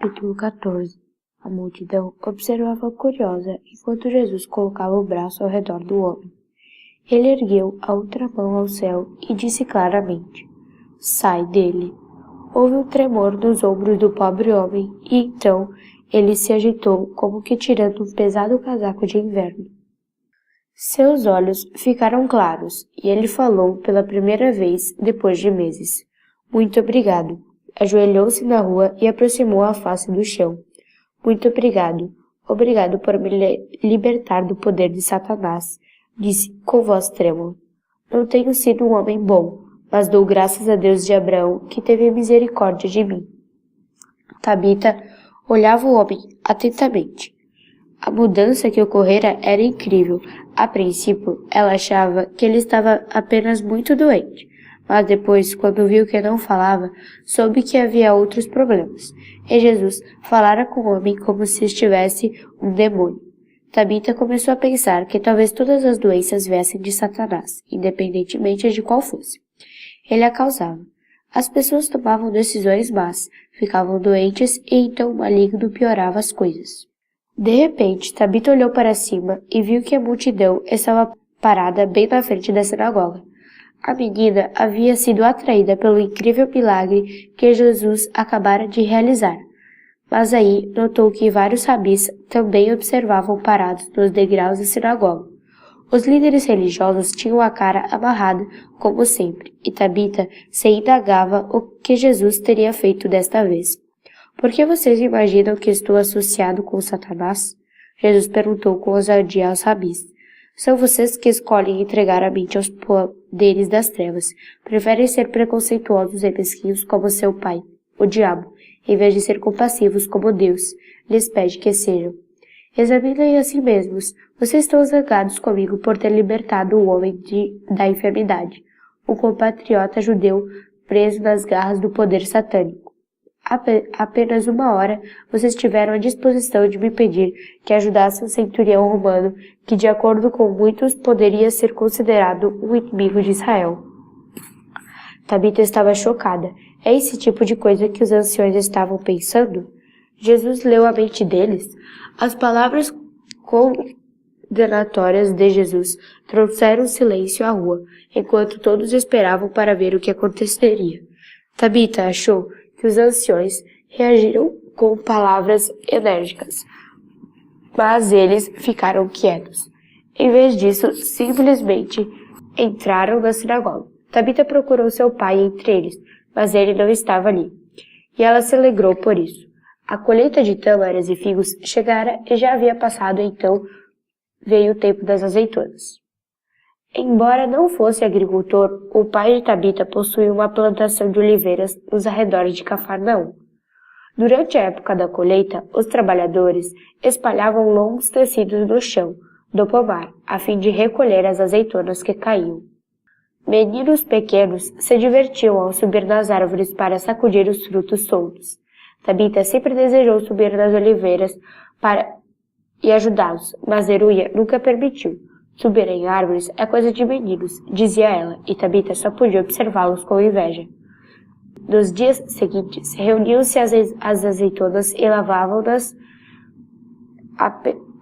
Capítulo 14. A multidão observava curiosa enquanto Jesus colocava o braço ao redor do homem. Ele ergueu a outra mão ao céu e disse claramente: "Sai dele." Houve um tremor nos ombros do pobre homem e então ele se agitou como que tirando um pesado casaco de inverno. Seus olhos ficaram claros e ele falou pela primeira vez depois de meses: "Muito obrigado." Ajoelhou-se na rua e aproximou a face do chão. "Muito obrigado. Obrigado por me libertar do poder de Satanás", disse com voz trêmula. "Não tenho sido um homem bom, mas dou graças a Deus de Abraão, que teve misericórdia de mim." Tabita olhava o homem atentamente. A mudança que ocorrera era incrível. A princípio, ela achava que ele estava apenas muito doente. Mas depois, quando viu que não falava, soube que havia outros problemas. E Jesus falara com o homem como se estivesse um demônio. Tabita começou a pensar que talvez todas as doenças viessem de Satanás, independentemente de qual fosse. Ele a causava. As pessoas tomavam decisões más, ficavam doentes e então o maligno piorava as coisas. De repente, Tabita olhou para cima e viu que a multidão estava parada bem na frente da sinagoga. A menina havia sido atraída pelo incrível milagre que Jesus acabara de realizar. Mas aí notou que vários rabis também observavam parados nos degraus da sinagoga. Os líderes religiosos tinham a cara amarrada, como sempre, e Tabita se indagava o que Jesus teria feito desta vez. "Por que vocês imaginam que estou associado com Satanás?" Jesus perguntou com ousadia aos rabis. "São vocês que escolhem entregar a mente aos poderes das trevas. Preferem ser preconceituosos e mesquinhos como seu pai, o diabo, em vez de ser compassivos como Deus lhes pede que sejam. Examinem a si mesmos. Vocês estão zangados comigo por ter libertado o homem da enfermidade, um compatriota judeu preso nas garras do poder satânico. Apenas uma hora vocês tiveram a disposição de me pedir que ajudasse um centurião romano que, de acordo com muitos, poderia ser considerado um inimigo de Israel." Tabita estava chocada. É esse tipo de coisa que os anciões estavam pensando? Jesus leu a mente deles. As palavras condenatórias de Jesus trouxeram silêncio à rua, enquanto todos esperavam para ver o que aconteceria. Tabita achou que os anciões reagiram com palavras enérgicas, mas eles ficaram quietos. Em vez disso, simplesmente entraram na sinagoga. Tabita procurou seu pai entre eles, mas ele não estava ali, e ela se alegrou por isso. A colheita de tâmaras e figos chegara e já havia passado, então veio o tempo das azeitonas. Embora não fosse agricultor, o pai de Tabita possuía uma plantação de oliveiras nos arredores de Cafarnaum. Durante a época da colheita, os trabalhadores espalhavam longos tecidos no chão do pomar, a fim de recolher as azeitonas que caíam. Meninos pequenos se divertiam ao subir nas árvores para sacudir os frutos soltos. Tabita sempre desejou subir nas oliveiras e ajudá-los, mas Zeruia nunca permitiu. "Subir em árvores é coisa de meninos", dizia ela, e Tabita só podia observá-los com inveja. Nos dias seguintes, reuniam-se as azeitonas e lavavam-nas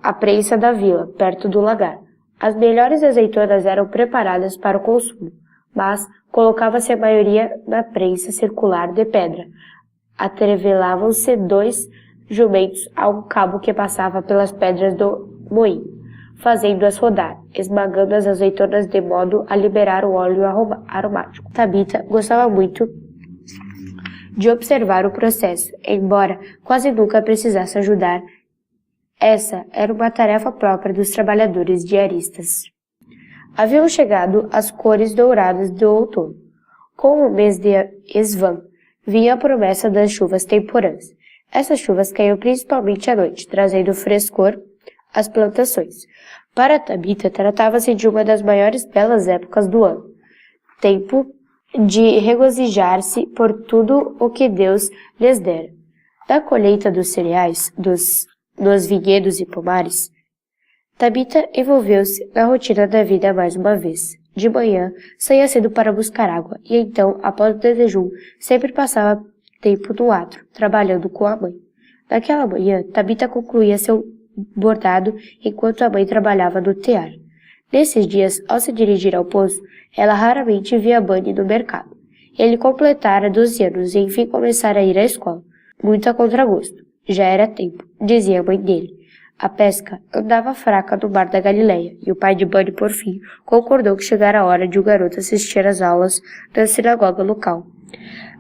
à prensa da vila, perto do lagar. As melhores azeitonas eram preparadas para o consumo, mas colocava-se a maioria na prensa circular de pedra. Atrevelavam-se 2 jumentos a um cabo que passava pelas pedras do moinho, fazendo-as rodar, esmagando as azeitonas de modo a liberar o óleo aromático. Tabita gostava muito de observar o processo, embora quase nunca precisasse ajudar. Essa era uma tarefa própria dos trabalhadores diaristas. Haviam chegado as cores douradas do outono. Com o mês de Esvan, vinha a promessa das chuvas temporãs. Essas chuvas caíam principalmente à noite, trazendo frescor às plantações. Para Tabita, tratava-se de uma das maiores belas épocas do ano. Tempo de regozijar-se por tudo o que Deus lhes dera. Da colheita dos cereais, nos vinhedos e pomares, Tabita envolveu-se na rotina da vida mais uma vez. De manhã, saía cedo para buscar água, e então, após o jejum, sempre passava tempo no átrio, trabalhando com a mãe. Naquela manhã, Tabita concluía seu bordado enquanto a mãe trabalhava no tear. Nesses dias, ao se dirigir ao poço, ela raramente via Bunny no mercado. Ele completara 12 anos e enfim começara a ir à escola, muito a contragosto. Já era tempo, dizia a mãe dele. A pesca andava fraca no mar da Galileia, e o pai de Bunny, por fim, concordou que chegara a hora de o garoto assistir às aulas da sinagoga local.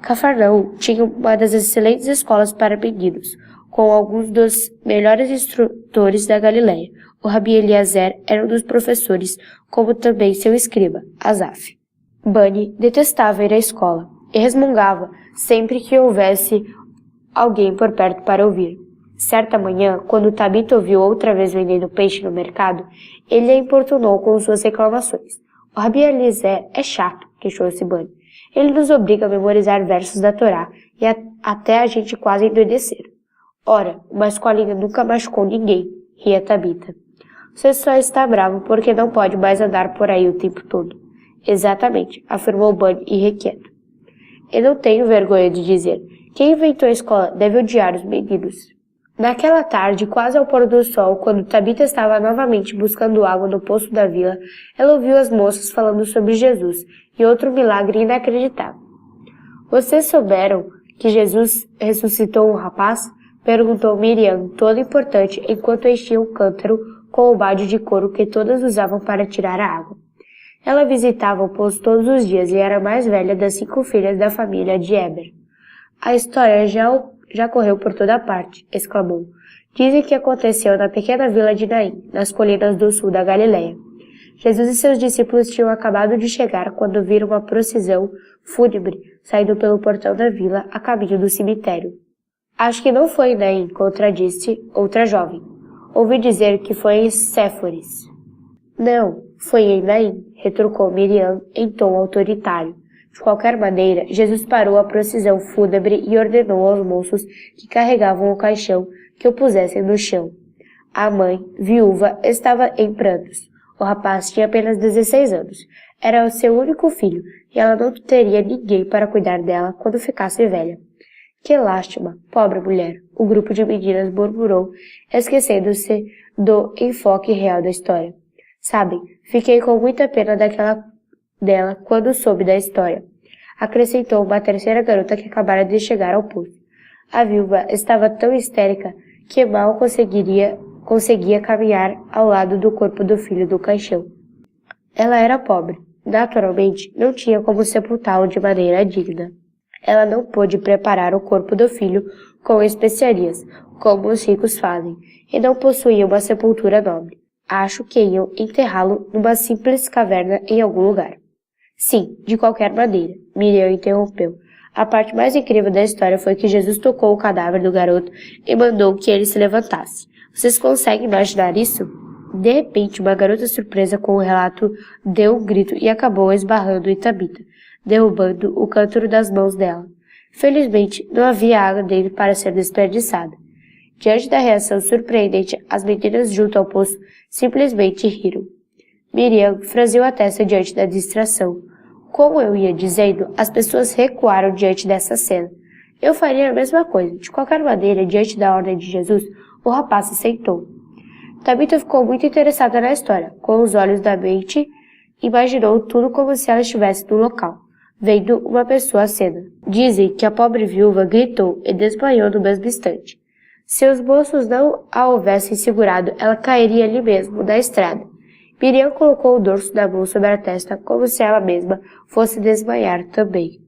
Cafarnaum tinha uma das excelentes escolas para meninos, com alguns dos melhores instrutores da Galileia. O Rabi Eliezer era um dos professores, como também seu escriba, Asaf. Bunny detestava ir à escola e resmungava sempre que houvesse alguém por perto para ouvir. Certa manhã, quando Tabita ouviu outra vez vendendo peixe no mercado, ele a importunou com suas reclamações. O Rabi Eliezer é chato, queixou-se Bunny. Ele nos obriga a memorizar versos da Torá e até a gente quase endoidecer. Ora, uma escolinha nunca machucou ninguém, ria Tabita. Você só está bravo porque não pode mais andar por aí o tempo todo. Exatamente, afirmou Bunny irrequieto. Eu não tenho vergonha de dizer. Quem inventou a escola deve odiar os meninos. Naquela tarde, quase ao pôr do sol, quando Tabita estava novamente buscando água no poço da vila, ela ouviu as moças falando sobre Jesus e outro milagre inacreditável. Vocês souberam que Jesus ressuscitou um rapaz? Perguntou Miriam, toda importante, enquanto enchia um cântaro com o balde de couro que todas usavam para tirar a água. Ela visitava o poço todos os dias e era a mais velha das 5 filhas da família de Eber. A história já correu por toda parte, exclamou. Dizem que aconteceu na pequena vila de Naim, nas colinas do sul da Galileia. Jesus e seus discípulos tinham acabado de chegar quando viram uma procissão fúnebre saindo pelo portão da vila a caminho do cemitério. Acho que não foi em Naim, contradisse outra jovem. Ouvi dizer que foi em Séforis. Não, foi em Naim, retrucou Miriam em tom autoritário. De qualquer maneira, Jesus parou a procissão fúnebre e ordenou aos moços que carregavam o caixão que o pusessem no chão. A mãe, viúva, estava em prantos. O rapaz tinha apenas 16 anos. Era o seu único filho, e ela não teria ninguém para cuidar dela quando ficasse velha. Que lástima, pobre mulher, o grupo de meninas murmurou, esquecendo-se do enfoque real da história. Sabem, fiquei com muita pena dela quando soube da história. Acrescentou uma terceira garota que acabara de chegar ao poço. A viúva estava tão histérica que mal conseguia caminhar ao lado do corpo do filho do caixão. Ela era pobre. Naturalmente, não tinha como sepultá-lo de maneira digna. Ela não pôde preparar o corpo do filho com especiarias, como os ricos fazem, e não possuía uma sepultura nobre. Acho que iam enterrá-lo numa simples caverna em algum lugar. Sim, de qualquer maneira, Miriam interrompeu. A parte mais incrível da história foi que Jesus tocou o cadáver do garoto e mandou que ele se levantasse. Vocês conseguem imaginar isso? De repente, uma garota surpresa com o relato deu um grito e acabou esbarrando em Tabita, derrubando o cântaro das mãos dela. Felizmente, não havia água dentro para ser desperdiçada. Diante da reação surpreendente, as meninas junto ao poço simplesmente riram. Miriam franziu a testa diante da distração. Como eu ia dizendo, as pessoas recuaram diante dessa cena. Eu faria a mesma coisa. De qualquer maneira, diante da ordem de Jesus, o rapaz se sentou. Tabita ficou muito interessada na história. Com os olhos da mente, imaginou tudo como se ela estivesse no local, vendo uma pessoa à cena. Dizem que a pobre viúva gritou e desmaiou no mesmo instante. Se os moços não a houvessem segurado, ela cairia ali mesmo, na estrada. Miriam colocou o dorso da mão sobre a testa, como se ela mesma fosse desmaiar também.